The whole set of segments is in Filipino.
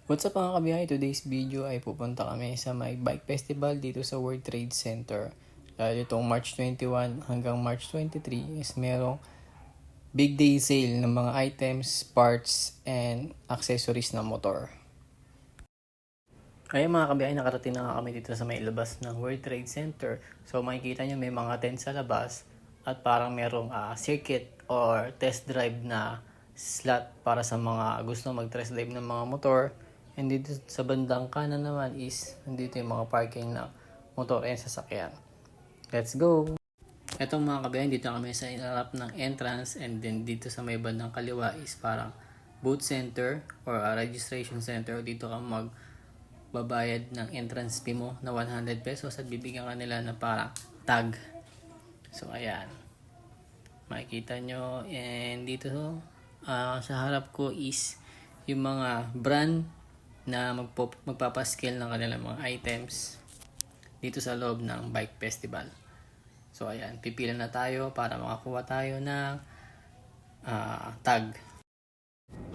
What's up mga kabiyahe? Today's video ay pupunta kami sa may bike festival dito sa World Trade Center. Dahil itong March 21 hanggang March 23 is merong big day sale ng mga items, parts, and accessories ng motor. Ayun mga kabiyahe, nakarating na kami dito sa may labas ng World Trade Center. So makikita nyo may mga tent sa labas at parang merong circuit or test drive na slot para sa mga gusto mag-test drive ng mga motor. And dito sa bandang kanan naman is nandito yung mga parking na motor and sasakyan. Let's go! Etong mga kabayan, dito kami sa harap ng entrance, and then dito sa may bandang kaliwa is parang booth center or a registration center. Dito ka magbabayad ng entrance fee mo na 100 pesos at bibigyan ka nila na parang tag. So ayan, makikita nyo, and dito sa harap ko is yung mga brand na magpapascale ng kanilang mga items dito sa loob ng bike festival. So ayan, pipila na tayo para makakuha tayo ng tag.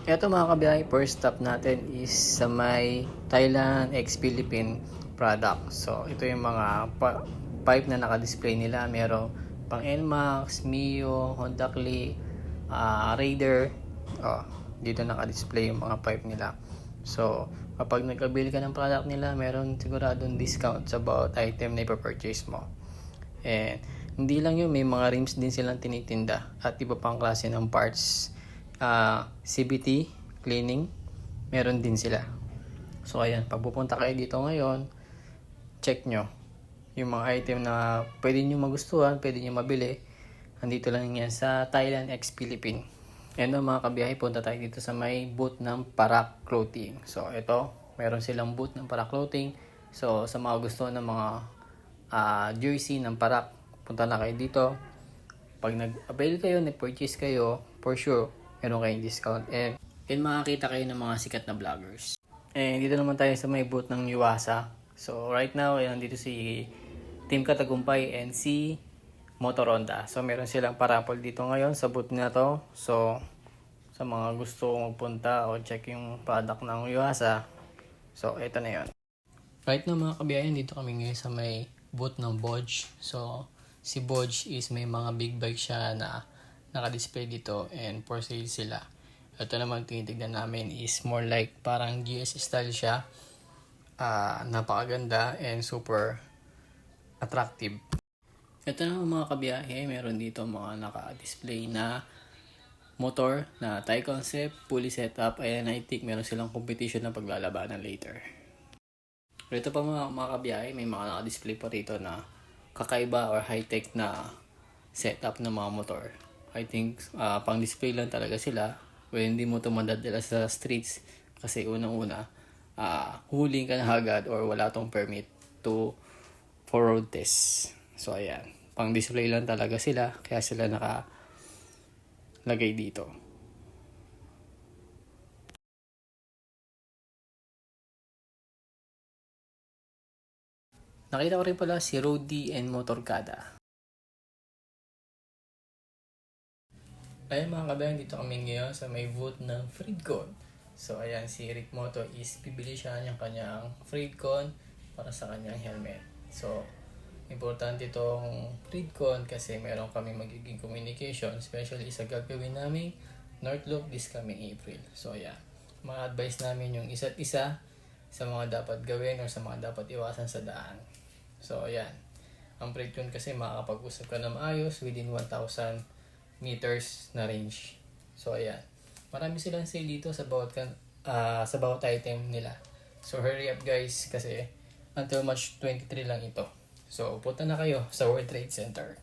Eto mga kabiyahe, first stop natin is sa may Thailand X Philippine product. So ito yung mga pipe na naka-display nila. Merong pang NMAX, Mio, Honda Click, Raider. Dito naka-display yung mga pipe nila. So, kapag nagkabili ka ng product nila, meron siguradong discount sa bawat item na ipapurchase mo. And hindi lang yun, may mga rims din silang tinitinda at iba pang klase ng parts. CBT, cleaning, meron din sila. So, ayan, pag pupunta kayo dito ngayon, check nyo yung mga item na pwede nyo magustuhan, pwede nyo mabili. Andito lang yan sa Thailand X Philippine. And mga kabiyahe, punta tayo dito sa may booth ng Parak Clothing. So ito, meron silang booth ng Parak Clothing. So sa mga gusto ng mga jersey ng Parak, punta na kayo dito. Pag nag-avail kayo, nag-purchase kayo, for sure, meron kayong discount. And makakita kayo ng mga sikat na vloggers. And dito naman tayo sa may booth ng Yuasa. So right now, nandito si Team Katagumpay and si Motor Honda. So meron silang parapol dito ngayon sa booth na to. So sa mga gusto magpunta o check yung product ng Yuasa, so ito na yun. Right now mga kabiyayan, dito kami ngayon sa may booth ng Bodge. So si Bodge is may mga big bike siya na naka-display dito and for sale sila. Ito naman tinitignan namin is more like parang GS style siya. Napakaganda and super attractive. Ito na mga kabiyahe, meron dito mga naka-display na motor na Thai concept, fully setup, and I think meron silang competition na paglalabanan later. Rito pa mga kabiyahe, may mga naka-display pa rito na kakaiba or high-tech na setup ng mga motor. I think pang display lang talaga sila. When hindi mo ito madadala sa streets kasi unang-una, huling ka na agad or wala tong permit for road test. So ayan, pang display lang talaga sila, kaya sila nakalagay dito. Nakita ko rin pala si Rodi and Motorkada. Ayan mga kabayan, dito kami ngayon sa may booth ng Freedcon. So ayan, si Rick Moto is bibili siya ng kanyang Freedcon para sa kanyang helmet. So importante itong Freedcon kasi meron kami magiging communication, especially sa gagawin namin North Loop this coming April. So ayan, mga advice namin yung isa't isa sa mga dapat gawin or sa mga dapat iwasan sa daan. So ayan, ang Freedcon kasi makakapag-usap ka na maayos within 1,000 meters na range. So ayan, marami silang sale dito sa bawat item nila. So hurry up guys kasi until March 23 lang ito. So, punta na kayo sa World Trade Center.